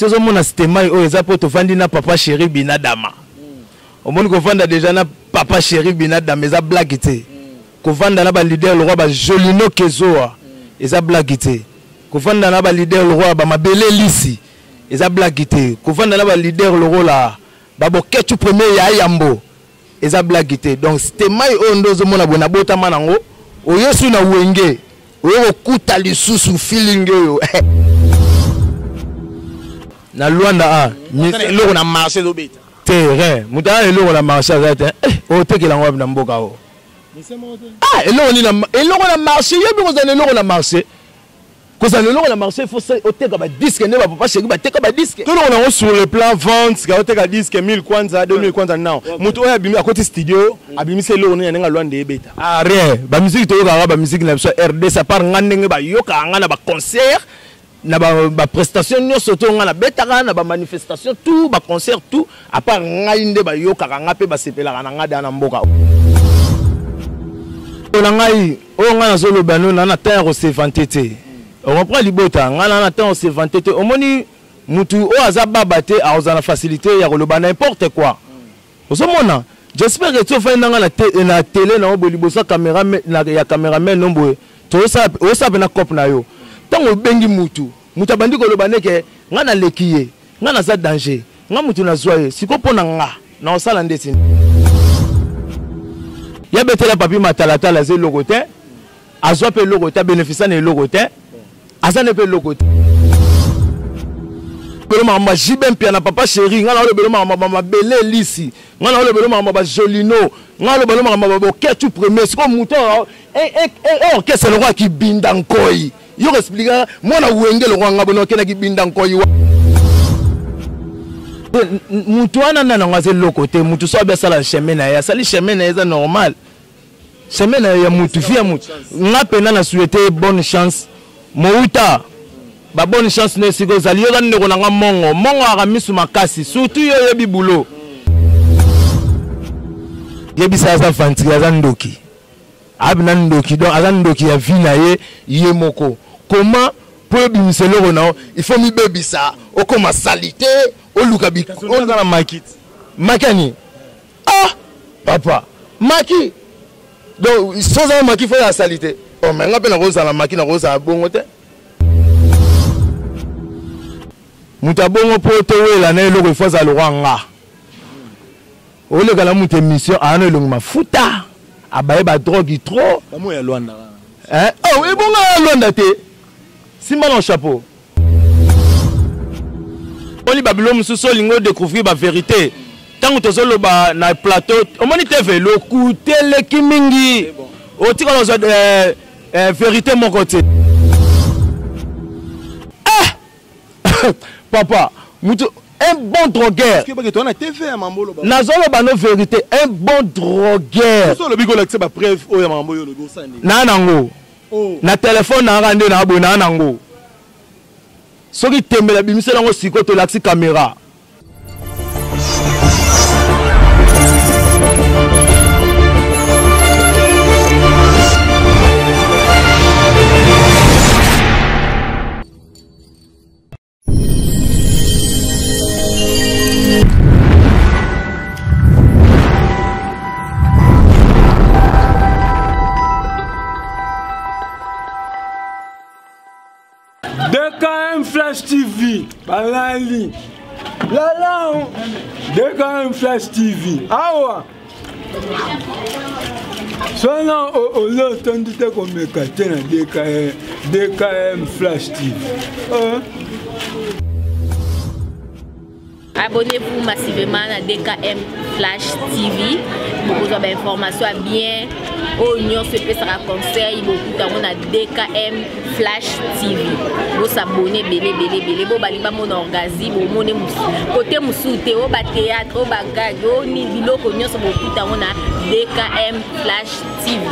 Tiens, mon astéma, oh, ils apportent au fandi na papa chéri binadama. Au monde qu'on fanda déjà na papa chéri binadama, ils a blaguité. Qu'on fanda na ba leader le roi ba Jolino Kezoa, ils a blaguité. Qu'on fanda na ba leader le roi ba Mabele Lissi, ils a blaguité. Qu'on fanda na ba leader le roi là, ba Boketu premier ya Yambo, ils a blaguité. Donc c'était mai ondo zo mona bona bota manango, oyo su na wenge, oyo kuta lisusu feeling yo. Na Luanda a eloko na marché d'obeta terrain mutana eloko na marché azate o tekela ngwa na mboka o eloko na marché yebi kozana eloko na marché kozana eloko na marché faut o teka ba disque ne ba papa chéri ba teka ba disque tout le monde sur le plan vente ka o teka disque 1000 kwanza 2000 kwanza now mutu oya bimi akoti studio abimisa eloko ne nga Luanda ebeta rien ba musique to yoka ba musique na biso RD ça part ngandenge ba yoka ngana ba concert na ba prestation nyonso to nga na betaka na ba manifestation tout ba concert tout à part ngai nde ba yoka nga pe ba sepela na nga na mboka o ngai o nga na zolo bano na terre o se vantete on reprend libota nga na terre o se vantete o moni mutu o aza baba te a ozana facilité ya koloba n'importe quoi osomona j'espère que tu fais nga na télé na obolibosa caméra na ya caméraman nombo to sa na cop na yo tango bengi mutu abandi koloba neke nga na lekiye nga na za danger nga mutu na zoye siko pona nga na osala ndeti ya betela papi matalatala ze logote azwa pe logote bénéfice na logote azane pe logote beloma ma jibem pia na papa chéri nga na lo beloma ma Bele Lissi nga na lo beloma ma Jolino nga lo beloma ma Boketu premier siko mutu orchestre le roi qui binda nkoi yo expliquer moi na wenge le roi ngabo no kena ki binda nkoi mutu ana na ngaze lokote mutu so be sala chemin na ya sali chemin na ya normal chemin na ya mutu fia mutu ngapena na souhaiter bonne chance mouta ba bonne chance ne siko zali yo ndeko na nga mongo akamisu makasi surtout yo yebi bulo yebi sa fantiki za ndoki abina ndoki donc aza ndoki ya vina ye moko comment pour bimiselo rona il faut mi bebisa okoma salité oluka bi on na makit makani papa maki donc sans un maki faut la salité oh mais ngapena ko za la maki na ko za bongo te mutabongo poto wela na eloko faut za loranga ole kala mutu émission ana elongo mafuta abaye ba drogue trop bamo ya Luanda oh et bon ya Luanda te simba no chapeau oli babilo mususo lingo découvrir ba vérité tango tozolo ba na plateau omoni TV le kutele kimingi o tika no vérité mon côté papa mutu un bon drogueur. Nazolo bano vérité, un bon drogueur. Na nango. Na téléphone na rande na abona nango. Soki tembela bimise nango siko to laxi caméra. DKM Flash TV, balali. Lala, DKM Flash TV. Awa. Sona olo tondi te komeka tena DKM Flash TV. Abonnez-vous massivement à DKM Flash TV pour vous avoir des informations bien. Oignon se fait ça conseil beaucoup dans a DKM Flash TV. Vous abonnez belé vous baliba mon orgazi vous monnaie côté musuté au ba théâtre au bagage au ni biloko oignon se beaucoup dans a DKM Flash TV.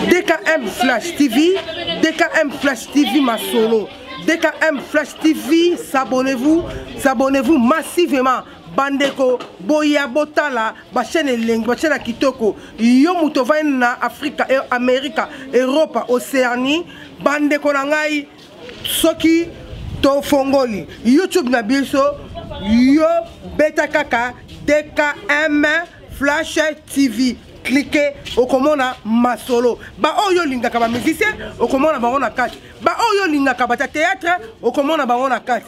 DKM Flash TV, DKM Flash TV ma solo. DKM Flash TV, s'abonnez-vous massivement. Bandeko, Boya Botala, Bachene Leng, Bachene Kitoko, Yomuto na Afrique, Amérique, Europe, Océanie, Bandeko Nangai, Soki, tofongoli YouTube na biso yo beta kaka DKM Flash TV. Cliquez au commandant Masolo. Ba oyo linga kaba musicien au commandant barona 4. Ba oyo linga kaba théâtre au commandant barona 4.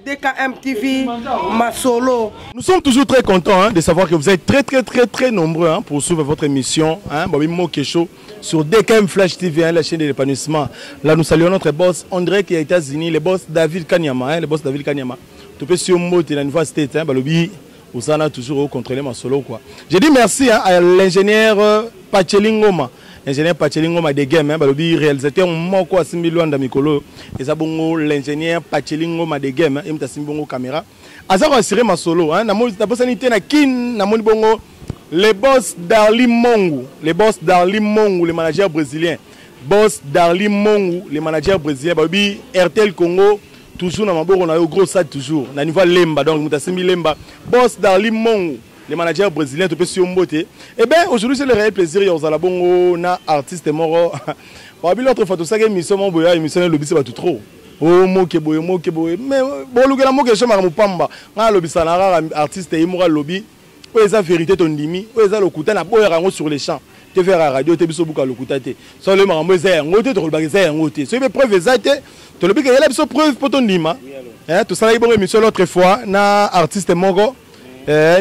DKM TV Masolo. Nous sommes toujours très contents de savoir que vous êtes très nombreux pour suivre votre émission. Bobby Mokesho sur DKM Flash TV, la chaîne de l'épanouissement. Là, nous saluons notre boss André qui est aux États-Unis, le boss David Kanyama. Le boss David Kanyama. Tu peux sur Mote, la nouvelle state, Balobi. Vous en avez toujours contrôlé ma solo quoi. Je dis merci à l'ingénieur Pachelingoma. Ingénieur Pachelingoma de game, balobi réalisateur moko asimbi Luanda Mikolo. Et ça bongo l'ingénieur Pachelingoma de game, il m'a simbi bongo caméra. Azaro assuré ma solo, hein. Namoni tabosanité na kin, namoni bongo les boss Darli Mongu, les boss Darli Mongu, les managers brésiliens. Boss Darli Mongu, les managers brésiliens, balobi RTL Congo. Toujours dans ma bourre, on a eu gros ça toujours. On a niveau Lemba, donc Moutasimi Lemba. Boss Darli Mongu, les managers brésiliens, tu peux sur Mbote. Eh bien, aujourd'hui, c'est le réel plaisir. Il y a Zalabongo, na artiste moro. Pour l'autre fois, tout ça, émission mon boya, émission le bis, c'est pas tout trop. Oh, moke boye. Mais bon, le gars, moke, je m'arrête pamba. Ah, le bis, ça n'a artiste et moral lobby. Où est la vérité, ton dimi? Où est la locuta, na boya rango sur les champs. Tu fais la radio, tu es beaucoup à l'ocutate. Sans le maramo, c'est un côté, tu es un côté. Si tu veux preuve, tu le dis qu'il y a une preuve pour ton dima. Tout ça, il y a une émission l'autre fois, na artiste Mongo.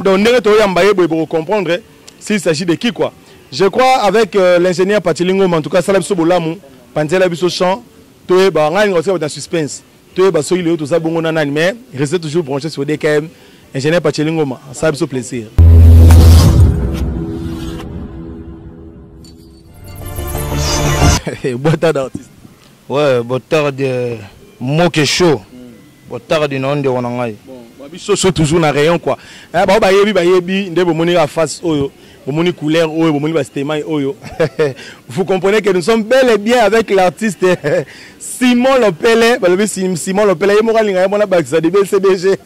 Donc, on pour comprendre s'il s'agit de qui quoi. Je crois avec l'ingénieur Patilingo, en tout cas, ça l'a besoin de l'amour. Pantel a besoin de chant. Tu es dans suspense. Tu es sur le tout ça, bon, mais restez toujours branché sur DKM. Ingénieur Patilingo, ça a besoin de plaisir. Boitard d'artiste. Ouais, boitard de Mokesho. Boitard de nom de Wanangai. Bon, Bicho toujours dans rayon quoi. Bah yebi, ndé bomoni la face oyo, bomoni couleur oyo, bomoni bastemai oyo. Vous comprenez que nous sommes bel et bien avec l'artiste Simon Lopele. Simon Lopele, il m'a dit que mon abakisa de BCBG.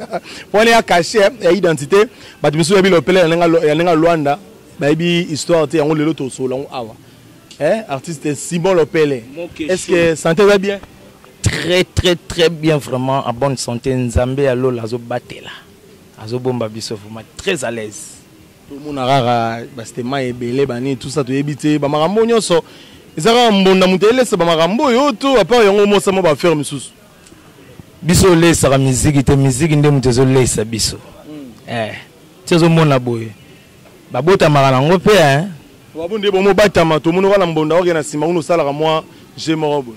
Pour aller à cacher identité, bah tu me souviens Lopele, il y a Luanda. Bah histoire, tu es en le toso là, awa. Artiste Simon Lopele. Est-ce que santé va bien? Très bien, vraiment en bonne santé. Nzambe alo lazo batela. Azo bomba biso vraiment très à l'aise. Tout le monde a rara bastema ebele bani tout ça to ebité ba marambo nyonso. Ezara mbonda mutele se ba marambo yo to à part yango mo sama ba faire misusu. Biso le sara musique te musique nde mutezo le sa biso. Tezo mona boye. Ba bota marana ngo pe hein. Wabonde bomo batama to muno wala mbonda oke na sima uno sala moi je morobo.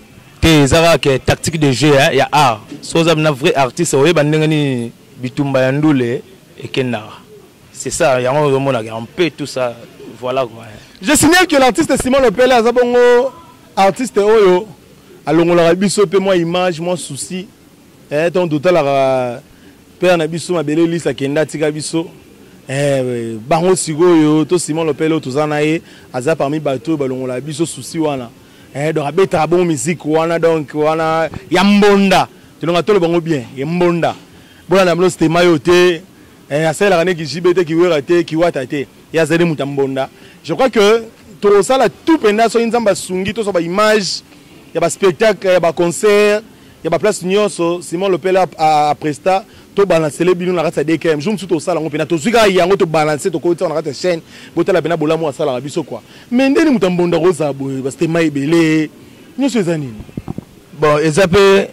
Zara que tactique de jeu il y a art so za na vrai artiste oye bandengani bitumba ya ndule et kenara c'est ça il y a un peu tout ça voilà quoi. Je signale que l'artiste Simon Lopele azabongo artiste oyo alongola biso pe moi image moi souci ton total la père na biso mabele lisa kenda tika biso bango sigoyo to Simon Lopele to zanaye aza parmi bato balongola biso souci wana. Donc abeta bon musique wana donc wana yambonda tu l'as tout bon bien yambonda bon na mlo c'était mayoté asa la ki jibete ki werate ki watate ya zele mutambonda. Je crois que tout ça la tout penda so nzamba sungi to so ba image ya ba spectacle ya ba concert ya ba place nyonso Simon Lopele a presta to balancer les bino na rata DKM je me suis tout ça la ngopena to zuka yango to balancer to ko ta na rata chaîne botala bena bolamu asala la biso quoi mais ndeni mutambonda roza boye parce que maibele nyonso ezani bon ezape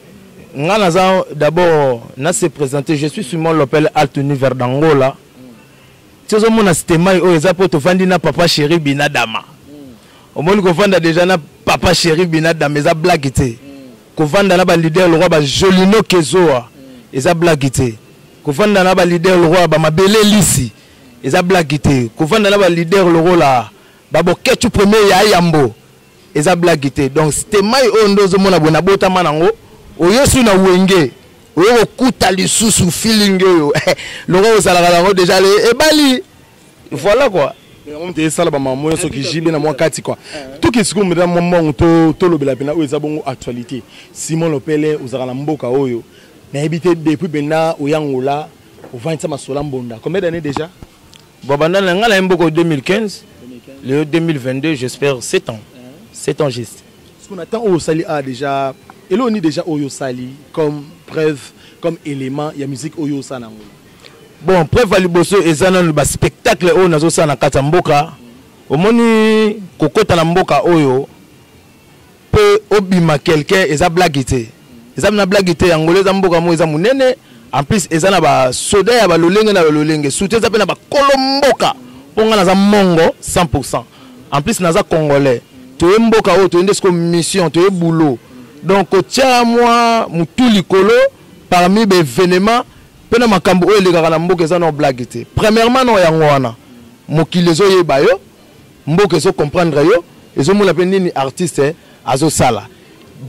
ngana za d'abord na se présenter je suis Simon Lopele Alt Univers d'Angola tiozo mona sistema o ezape to vandi na papa chéri binadama omoni ko vanda déjà na papa chéri binadama eza blague té ko vanda na ba leader le roi ba Jolino Kezoa eza blague té ko vanda na ba leader le roi ba mabele lisi eza blague té ko vanda na ba leader le roi la ba boketu premier ya yambo eza blague té donc sistema o ndozo mona bona bota manango oyo su na wenge oyo kuta lisusu feeling yo le roi osala la déjà le ebali voilà quoi. On te sala ba mamoyo so ki jibe na mwa kati quoi. Tout qui se comme dans moment to lobela pena o ezabongo actualité. Simon Lopele ozala mboka oyo. Na habité depuis bena o yangola o vanta masola mbonda. Combien d'années déjà? Bon banda ngala mboko 2015. Le 2022 j'espère 7 ans. 7 ans juste. Ce qu'on attend au sali a déjà Et là, on est déjà Oyo Sali comme preuve, comme élément, il y a musique Oyo Sana. Bon, preuve à l'Iboso, et ça, le spectacle Oyo Nazo Sana Katamboka. Au moni, Kokota Namboka Oyo, peut obima quelqu'un, et ça blaguité. Et ça, na blaguité, Angolais Zamboka Mo, et ça, mounene. En plus, et ça, na ba soda, ya ba lolenge, na ba lolenge. Soutien, ça, na ba kolomboka. Pour nga, na mongo, 100%. En plus, na za congolais. Tu es mboka o, tu es une mission, tu es boulot. Donc, tiens moi, tout likolo, parmi les événements, pena makambo o elegaka na mboka eza na blaguité. Premièrement, non yango wana. Mokilezo yeba yo, mboka ezo comprendre yo, ezo mona pe nini artiste azo sala.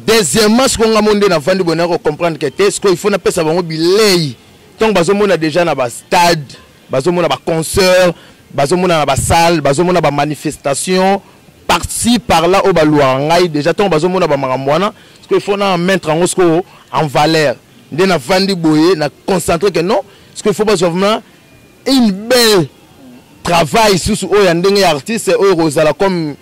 Deuxièmement, ce qu'on a monté na vandi bona ko comprendre que est-ce qu'il faut na pesa bango bilei. Donc bazo mona déjà na ba stade, bazo mona ba concert, bazo mona na ba salle, bazo mona ba manifestation. Par-ci, par-là, au balouangaï, déjà, tant bazo mona ba maramwana, parce qu'il faut mettre en valeur. Dès na vandi boye, na concentrer que non, parce qu'il faut pas vraiment une belle travail sous oyandenge artiste et rosala comme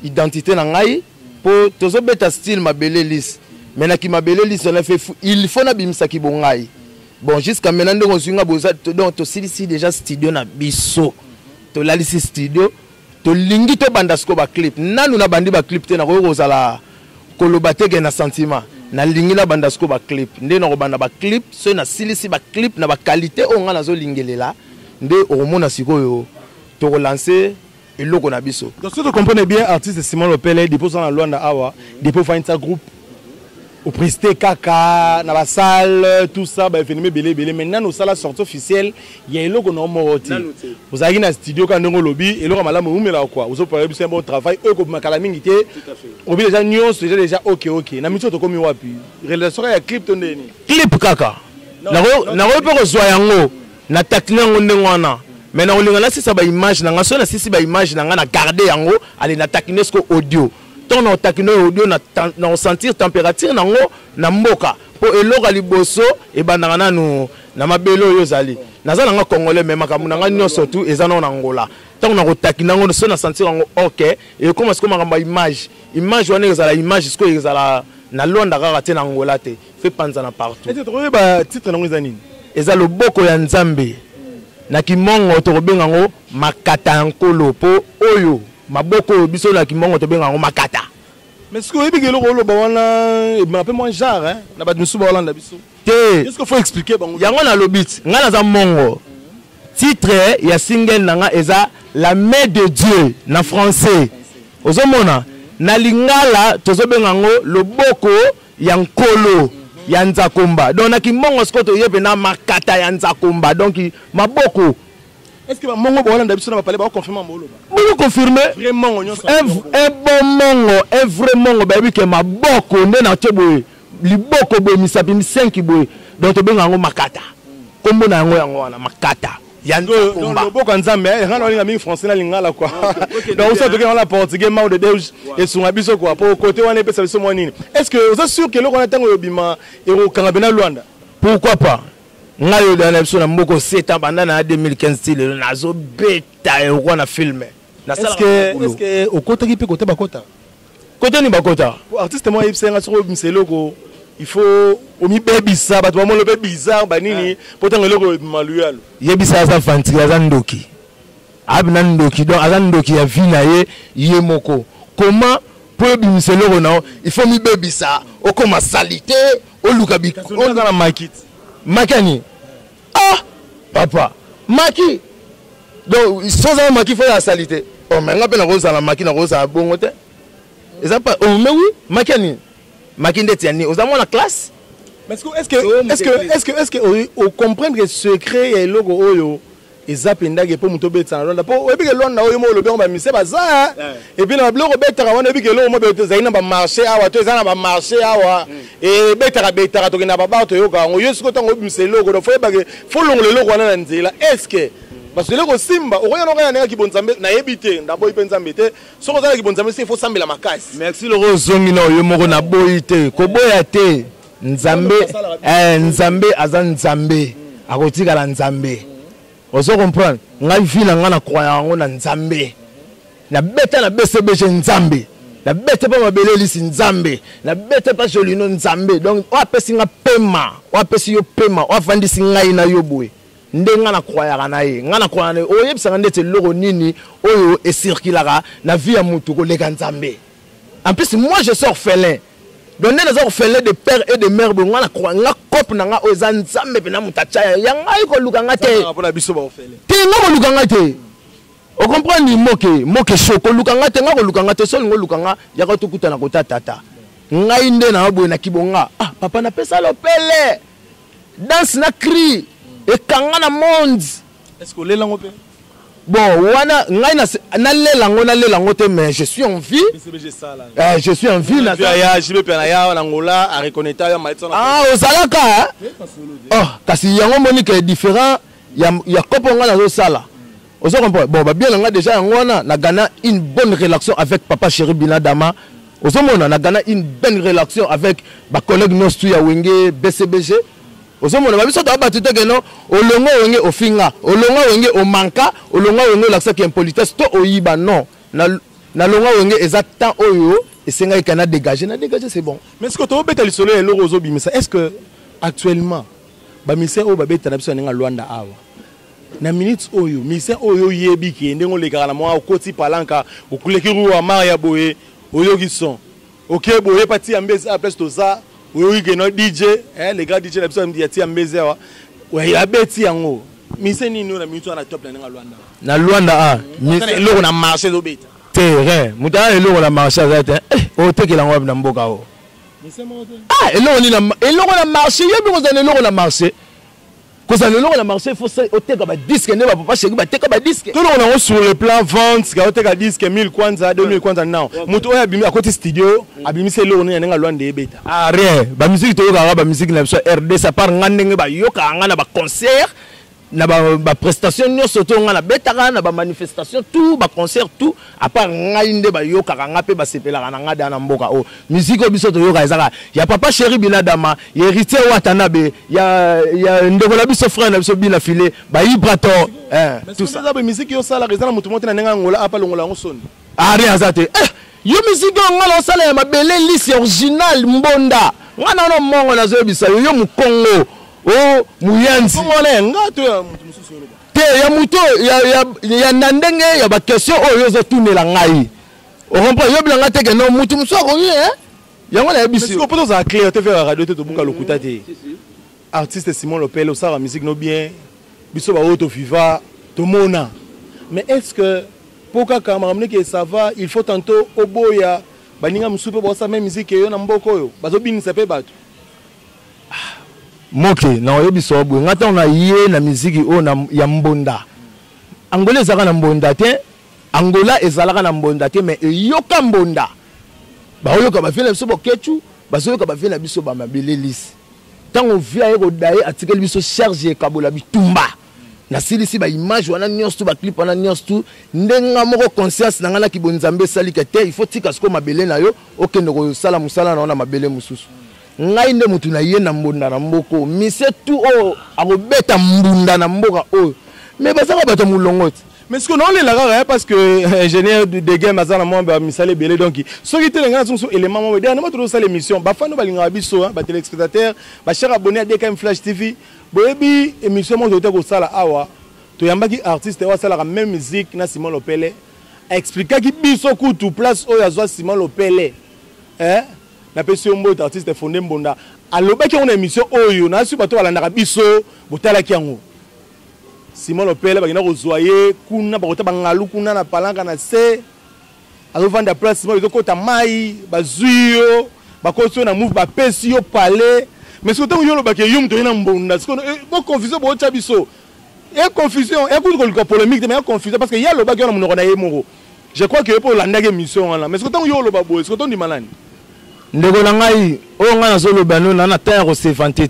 identité nangaï pour tozo beta style ma belle liste. Mais na ki ma belle liste on a fait il faut na bimsa ki bongaï. Bon jusqu'à maintenant on sunga boza donc to ici déjà studio na biso. To la liste studio to lingi to bandasko ba clip nanu na bandi ba clip te na ko kozala kolobate ke na sentiment na lingi na bandasko ba clip nde na ko banda ba clip so na silisi ba clip na ba qualité o nga na zo lingelela nde o mona sikoyo to relancer eloko na biso. Donc si tu comprenez bien artiste Simon Lopele depuis son Luanda awa depuis faire un groupe au presté kaka na la salle tout ça ba événement belé maintenant nos salles sortie officielle il y a eloko no moroti vous avez un studio quand on lobby eloko malamu umela quoi vous avez un bon travail eux comme makala mingi té obi déjà nyons déjà OK na mito to komi wapi relation ya clip to ndeni clip kaka na ko pe ko zwa yango na takina ngo ndengwana mais na olinga na sisa ba image na ngaso na sisi ba image na nga na garder yango ali na takinesco audio. Tant on takino audio na sentir température nango na mboka po eloka liboso e bandana no na mabelo yo zali naza nga congolais même makamuna nga nyoso tout ezana na Angola tant on takina ngo so na sentir ngo OK et comment est-ce que makamba image wana ezala image ce que ezala na Luanda kaka te na Angola te fait panzana partout. Et tu trouves ba titre nango ezani ezala loboko ya Nzambe na kimongo to benga ngo makata nkolo po oyo maboko biso na kimongo to benga ngo makata. Mais ce que vous avez dit, c'est un peu moins genre, hein? Na ba musu ba Hollande biso. Qu'est-ce qu'il faut expliquer bango? Yango na lobit, nga na za mongo. Titre ya single nanga eza La main de Dieu na français. Ozomona na lingala tozo benga ngo loboko ya nkolo ya Nzakomba. Donc na kimongo skoto yebe na makata ya Nzakomba. Donc maboko. Est-ce que mongo ba Hollande biso na ba parler ba confirmer mbolo ba? Vous confirmez vraiment un bon mongo, un vrai mongo baby que maboko nde na tebo liboko bo misapi 5 boy donc to benga ngo makata. Kombo na yango wana makata. Yando komba. Le boko Nzambe, ngana olinga mi français na lingala quoi. Donc ça to la portugais ma de Deus et sur biso quoi pour côté wana pesa biso mo nini. Est-ce que vous êtes sûr que le connaît tango yobima et au Kangabena Luanda? Pourquoi pas? Ngayo dans episode na mboko 7 ans pendant na 2015 style nazo beta e ko na filme. Est-ce que au côté qui peut côté bakota? Côté ni bakota. Pour artiste moi ibsenga sur mseloko il faut omi bebisa bato bamo le bizarre banini pourtant eloko maluyalo. Yebisa za fanti za ndoki. Abina ndoki donc za ndoki ya vina ye moko. Comment pour bimseloko na il faut mi bebisa okoma salité olukabi on dans la makit. Makani. Ah papa, maki. Donc sans un maki faut la salité. Oh mais on a rose à la maki na rose à bon côté. Et ça pas oh mais oui, makani. Maki ndetiani, aux amons la classe. Mais est-ce que on comprendre que secret et logo oyo ezapenda ke po muto betsa na po oyebi ke londa oyo mo lobi on ba mise baza et puis na bloko betara wana oyebi ke lo mo beto zaina ba marché awa to ezana ba marché awa et betara to kina ba ba to yoka ngo yesu ko tango mise logo do foyeba ke fo longo le logo wana na nzela est-ce que parce que loko simba okoya no kana ki bonzambe na yebite ndabo ipenza mbete soko zala ki bonzambe c'est faut sambela makasi. Merci le rozongi na oyo moko na boyite ko boya te nzambe nzambe azan nzambe akotika la nzambe. Oso comprendre ngai vina nga na croyant ngo na nzambe na beta na BCBG nzambe na bête pas mabele lisi nzambe na bête pas jolino nzambe donc o apesi nga pema o apesi yo pema o afandisi ngai na yo boye ndenga na croyaka na ye nga na croyana o yebisanga ndete loko nini oyo e circulara na vie ya mutu ko leka nzambe. En plus moi je suis orphelin donc les orphelins de père et de mère bon nga na croya nga cop na nga o za nzambe pe na mutacha ya ngai ko luka nga te pour biso ba orphelin te nga ko luka nga te. On comprend ni moke choko lukanga te nga ko lukanga te so ngo lukanga ya ko tukuta na kota tata ngai nde na boye na kibonga ah papa na pesa lopele danse na cri e kanga na monde est-ce que lelango pe bon wana ngai na lelango te mais je suis en vie je suis en vie na ya jibe pe na ya na ngola a reconnaître ya maitona ah ozalaka oh kasi yango moni que différent ya koponga na zo sala. Vous comprenez? Bon, bien, on a déjà une bonne relation avec Papa Chéri Binadama. Vous comprenez? On a une bonne relation avec ma collègue Nostu Yawenge, BCBG. Vous comprenez? On a besoin de que non, au longo wenge au finga, au longo wenge au manka, au longo wenge l'accès qui est impolitesse, to au yiba non. Na longo wenge exactement oyo et c'est nga kana dégager, c'est bon. Mais est-ce que tu as bête le soleil et l'eau aux bimisa? Est-ce que actuellement, ba mise au babé tanabso nga Luanda awa? Na minutes oyo mise oyo yebi ki ndengo lekaka na mwa okoti palanka okuleki ruwa maria boye oyo gison OK boye pati ya mbeze a place to ça oyo geno DJ les gars DJ na biso ya ti ya mbeze wa ouais ya beti yango mise nini na minutes na top na Luanda mise loko na marché do beta terrain mutana loko na marché azate o tekela ngwa na mboka o mise moto loko na marché yebi ko zana loko na marché. Quand on a marché, il faut que disque, ne va pas chercher ba disque. Tout le monde sur le plan vente, quand on a disque 1000 kwanza, 2000 kwanza now. Muto ya bimi à côté studio, abimi c'est l'on est loin de beta. Ah rien, ba musique to yoka ba musique na RD ça part ngandenge ba yoka ngana ba concert, na ba prestation nyoso to ngana beta na ba manifestation tout, ba concert tout, à part ngainde ba yoka nga pe ba sepela na ngada na mboka o. Musique obiso to yoka ezaka. Ya Papa Chéri Binadama, ya héritier Watanabe, ya ndekola biso frère na biso bina filé, ba Ibrato, tout ça. Mais musique yo sala rezana mutu monte na nenga ngola apa longola ngosoni. Ah rien azate. Yo musique ngala sala ya mabele liste original mbonda. Ngana no mongo na zo bisa yo mukongo. Oh muyanzi. Ngona ngato ya mutu mususu yo. Te ya muto ya nandenge ya ba question oyo zo tunela ngai. On comprend yo bilanga te que non mutu muso ko yango na yebisi. Est-ce que peut ça clair te faire radio te buka lokuta te. Artiste Simon Lopele osara musique no bien. Biso ba auto viva to mona. Mais est-ce que pour ka ramener que ça va, il faut tantôt oboya baninga musupe bo sa même musique yo na mboko yo. Bazo binisa pe bato. Moke na yebisi obo ngata on a yé na musique o na ya mbonda. Angola ezaka na mbonda te. Angola ezalaka na mbonda te mais yoka mbonda. Ba yoka ba fela biso bokechu, ba yoka ba fela biso ba mabele lisi. Tango via eko daye article biso charge kabola bitumba. Na silisi ba image wana nyonso ba clip wana nyonso ndenga moko conscience na ngana kibonzambe sali kete il faut tika sko mabele na yo okende ko sala musala na ona mabele mususu. Ngai nde mutu na ye na mbonda na mboko mise tu o akobeta mbunda na mboka o. Mais bazaka bato mulongoti. Mais ce que non les là parce que ingénieur de game azana moi ba misale belé donc ceux qui te ngana sont élément moi dernièrement tout ça l'émission ba fano balinga biso ba téléspectateurs ba cher abonné à DKM Flash TV boyebi émission mo doté ko sala awa to yambaki artiste wa sala la même musique na Simon Lopele expliquer ki biso kutu place o ya zwa Simon Lopele na pesi ombo artiste fondé mbonda alobaki on émission oyo na su bato balandaka biso botala ki yango Simon Lopele bagina kozoyer kuna bakota bangalu kuna na palanga na se azovanda place Simon ezokota mai bazuyo bakoso na move bapesi yo palais mais ce que yo lobaki yo mto na mbonda siko bo confusion bo cha biso et confusion et ko polémique mais confusion parce que ya lobaki na monoko na yemoro je crois que pour landage mission là mais ce que yo lobabo ce que ndi malani ndeko na ngai o ngana zo lobano na terre ko se vanté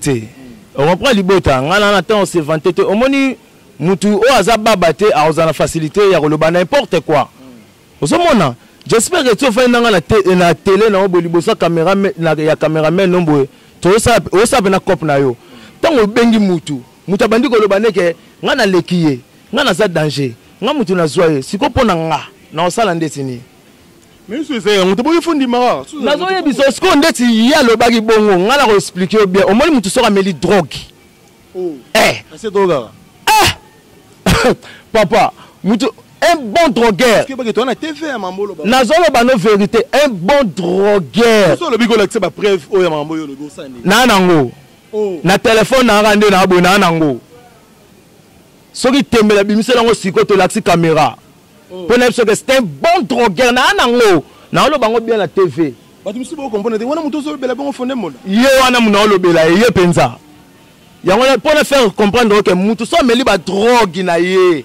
on reprend libota ngana na terre se vanté o moni mutu o azababa te a ozana facilité ya koloba n'importe quoi. Ozomona, j'espère que tu fais na télé na obolibosa caméra na ya cameraman nombo to osa na cop na yo. Tango bengi mutu abandi koloba neke ngana lekiye, ngana za danger, nga mutu na zoye, siko pona nga na osala ndetini. Mais ce c'est on te boye fondi mara. Nazoye biso ce qu'on dit ya lo bagi bongo ngala ko expliquer bien. Au moins mutu sera meli drogue. Oh. C'est drogue. Papa, mutu un bon drogueur. Parce que tu as TV à Mambolo. Nazolo bano vérité, un bon drogueur. So le bigo l'accès ba preuve o ya Mamboyo le go sandi. Na nango. Oh. Na téléphone na rande na abona nango. Soki tembela bimisela ngo sikoto l'accès caméra. Pour ne que c'est un bon drogueur na nango. Na lo bango bien la TV. Ba tu misibo comprendre wana muto so bela bango fondé mon. Ye wana muna lo bela ye penza. Ya ngona pour ne faire comprendre que muto so meli ba drogue na ye.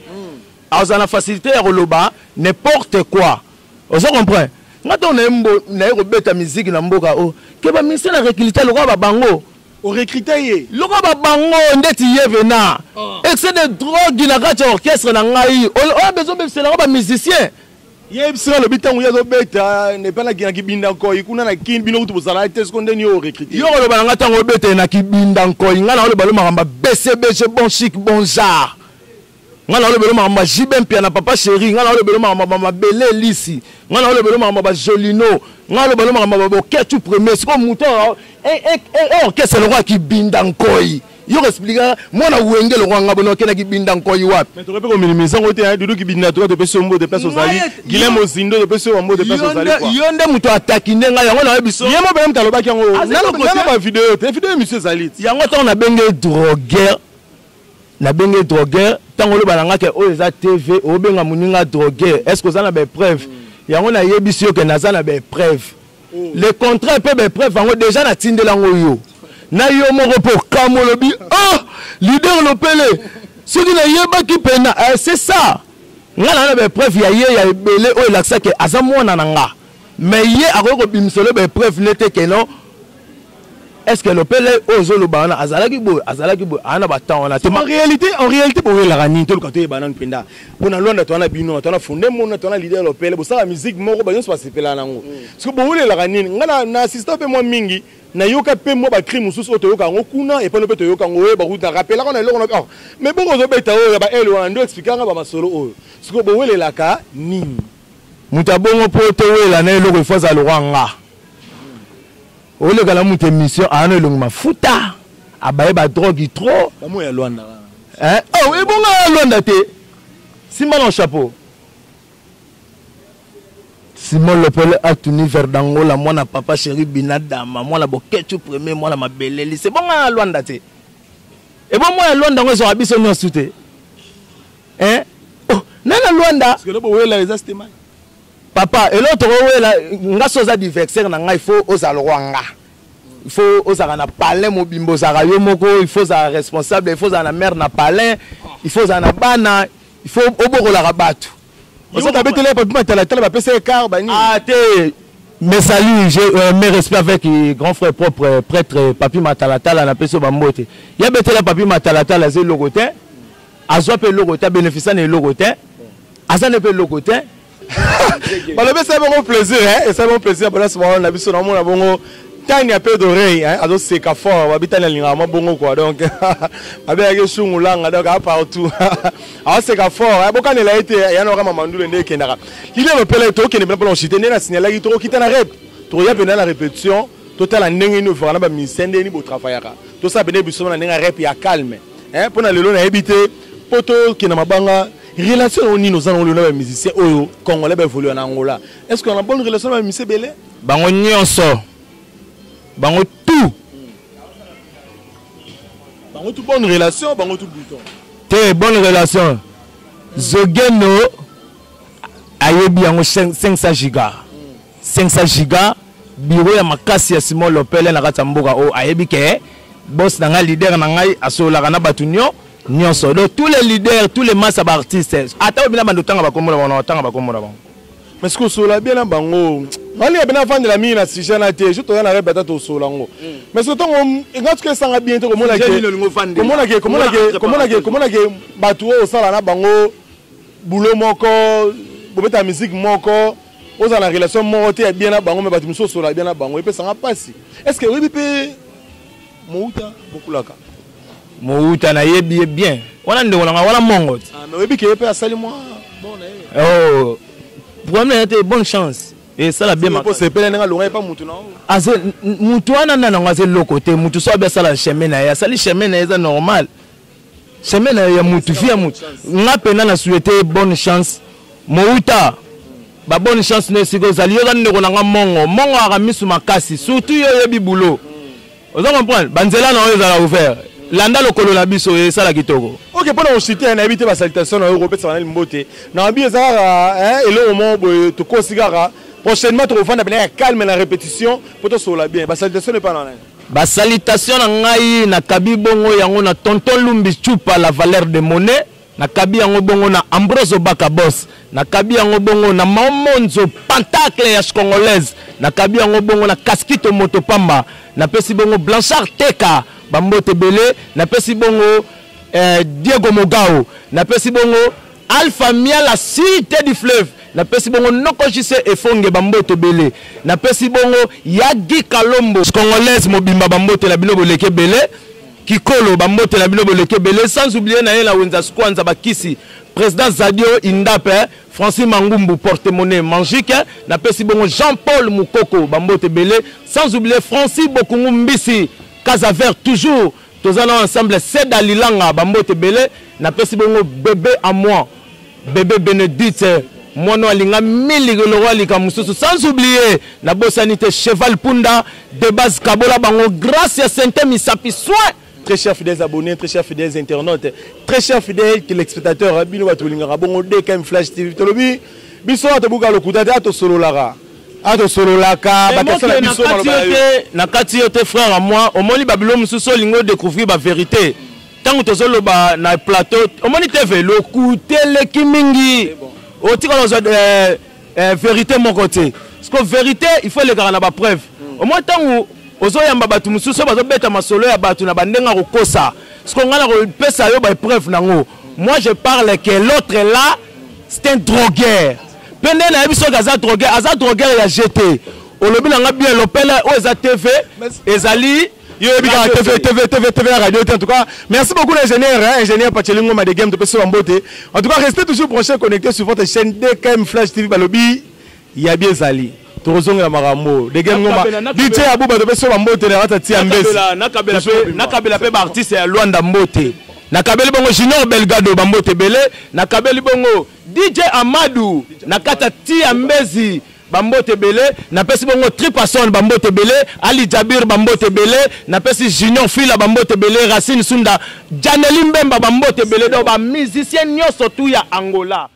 Alors la facilité à roloba n'importe quoi. On se comprend. Quand on a une musique na mboka o ke ba ministre la recruter le roi ba bango o recruter le roi ba bango ndeti yevena excès de drogue na kati orchestre na ngai on a besoin de c'est le roi musicien yebisira le bitango ya do beta ne pas la kibinda ko ikuna na kin bino kutu bozala te seconde ni o recruter yo lo ba nga tango beta na kibinda ko ngana lo ba lo makamba BCBG bon chic bon genre ngana le belo mama jibem pia na papa chéri ngana le belo mama belé lisi ngana le belo mama jolino ngana le belo mama boketu premier c'est comme mouton orchestre le roi qui binda nkoi yo expliquer mona wenge le roi ngabo kena ki binda nkoi wapi mais tu peux pas minimiser on était dudu ki binda to pe sombo de place aux ali Guilhem Ozindo de pe sombo de place aux ali quoi yo nde muto atakine nga yango na biso yemo be mtaloba ki yango na ba vidéo te vidéo monsieur Zalit yango to na benge drogueur na benge drogueur tango lo balanga ke o eza TV o benga muninga drogueur est-ce que ça na be preuve yango na yebisi yo ke naza na be preuve le contrat peut be preuve yango déjà na tindela ngo yo na yo moko pour kamolobi leader lopele soki na yeba ki pena c'est ça ngana na be preuve ya ye ya ebele o laksa ke aza mwana nanga mais ye akoko bimsolo be preuve nete ke non. Est-ce que le pele ozolo bana azalaki bo ana batant na en réalité pour la rani to kato e banane penda pona londa to na bino to na fonde mona to na leader le pele bo sa musique moko ba nyonso pasepela nango parce que bo la rani ngala na assistant pe moi mingi na yoka pe mo ba crime mususu to yoka ngo kuna e pano pe to yoka ngo e ba ruta rappela kana eloko na mais bon ozo beta o ba elo wana ndo expliquer nga ba masolo o parce que bo la ka nini mutabongo po to wela na eloko ifoza lo nga. Ole kala muté mission ana longo mafuta abaye ba drogue trop ba mo ya Luanda oh et bon Luanda te Simon en chapeau Simon Lopele a tenu vers d'Angola moi na papa chéri binadama moi la boketu premier moi la mabeleli c'est bon Luanda te et bon moi Luanda ngo so abiso no sute oh nana Luanda parce que le bo la les astemai papa et l'autre là nga soza diversaire na nga il faut ozalwanga il faut ozala na palais mobimbo zara yo moko il faut za responsable il faut za na mère na palais il faut za na bana il faut obokola rabatu ozo tabetele pa bima tala ba pesa car bani te mes saluts j'ai mes respects avec grand frère propre prêtre Papi Matalatala na peso bambote ya betela Papi Matalatala ze logotin azwa pe logotin bénéficiant de logotin azane pe logotin. C'est bon plaisir, hein? Et c'est bon plaisir. Parce que on a vu sur mon abongo, tant y a peu d'oreilles, hein? Alors c'est qu'à fort, on va habiter dans l'ingénieur bongo quoi. Donc, avec les chou moulanga, donc à partout. Alors c'est qu'à fort, hein? Beaucoup de été, il y a un homme mandou le nez qui n'a. Il y a un peu de temps qui n'est pas blanchi. Tenez la signal, il trop quitte la rep. Trop y a bien la répétition. Total en n'engue nous fera pas misende ni beau travail. Tout ça bien bien sur la rep il y a calme. Hein? Pour le long à habiter, poto qui n'a pas banga. Relation au Nino, nous avons le musicien au Congolais évolué en Angola. Est-ce qu'on a une bonne relation avec M. Belé? Bango nyonso. Bango tout. Bango tout bonne relation, bango tout bouton. Te bonne relation. Zogeno ayebi yango 500 giga. 500 giga bureau ya makasi ya Simon Lopele na kati mboka o ayebi ke boss na nga leader na ngai asola kana batunyo. Nyonso donc tous les leaders tous les masses artistes ata obina bando tanga bakomona bana tanga bakomona bango mais ce que sola bien na bango mali ya bena vendre la mine na sija na te je to na rebata to sola ngo mais ce temps ngat que sanga bien te komona ke batu o sala na bango boulot moko bobeta musique moko oza na relation moko te bien na bango mais batu muso sola bien na bango et pe sanga pasi est-ce que oui pe mouta bokulaka Mouta na yebi bien. Wana ndeko nga wala mongo. Ah mais webi ke pe asali moi bon oh. Problème était bonne chance. et ça la bien pour se peler na longa pas mutu na aze mutu ana na ngaze lokote mutu so ba sala chemin na ya sali chemin na ya normal chemin na ya mutu fia mutu ngapena na souhaiter bonne chance Mouta ba bonne chance ne siko zali yo ndeko na mongo aka misu makasi surtout yo yebi boulot ozo comprendre banzela na yo za ouvert landa lokolo na biso e sala kitoko. OK, pour nous citer na habité ba salutation na Europe ça na mbote na bi za elo mo boy to ko sigara prochainement tu refanda bien calme la répétition pour to sola bien ba salutation n'est pas na ba salutation na ngai na kabi bongo yango na tonton Lumbi Chupa la valeur de monnaie na kabi yango bongo na Ambroso Baka Boss na kabi yango bongo na Mamonzo Pentacle ya congolaise na kabi yango bongo na Kaskito Motopamba na pesi bongo Blanchard Teka Bambote Belé na pesi bongo Diego Mogao na pesi bongo Alpha Mia la cité du fleuve na pesi bongo Noko Jise Efonge Bambote Belé na pesi bongo Yagi Kalombo congolaise mobimba Bambote la bino boleke Belé Kikolo Bambote la bino boleke Belé sans oublier na la Wenza Skwanza Bakisi président Zadio Indape Francis Mangumbu porte-monnaie Mangique na pesi bongo Jean-Paul Mukoko Bambote Belé sans oublier Francis Bokungu Mbisi Casaver toujours tous allons ensemble c'est Dalilanga Bambote Belé na pesi bongo bébé à moi bébé Bénédicte mono alinga mili lorwa lika mususu sans oublier na bosanité cheval punda de base kabola bango grâce à Sainte Misapi soin. Très chers fidèles abonnés, très chers fidèles internautes, très chers fidèles téléspectateurs, bino batulinga bongo DKM Flash TV tolobi biso atabuka lokuta ato solo lara ato solo laka bakasa biso na kati yote frère à moi au moni babilo mususu lingo découvrir ba vérité tango tozolo ba na plateau au moni TV lokuta le kimingi o tika lozo vérité mon côté parce que vérité il faut les garder na ba preuve au moins tango ozo yamba batu mususu bazo beta masolo ya batu na bandenga kokosa parce qu'on ngala ko pesa yo ba preuve nango. Moi je parle que l'autre là c'est un drogueur pende na biso gaza drogueur ya jeté o lobi na bien lopela o eza TV ezali yo bika TV radio en tout cas merci beaucoup ingénieur Pachelingo ma de game de peso Bambote en tout cas restez toujours branchés connectés sur votre chaîne DKM Flash TV balobi ya bien zali Torozonga Marambo de game ngoma DJ Abouba de peso Bambote na rata tia mbesi na kabela pe ba artiste ya Luanda Mbote na kabeli bongo Junior Belgado Bambote Belé na kabeli bongo DJ Amadou na kata tia mbezi Bambote Belé na pesi bongo Tripason Bambote Belé Ali Jabir Bambote Belé na pesi Junior Fila Bambote Belé Racine Sunda Janeli Mbemba Bambote Belé do ba musicien nyoso tu ya Angola.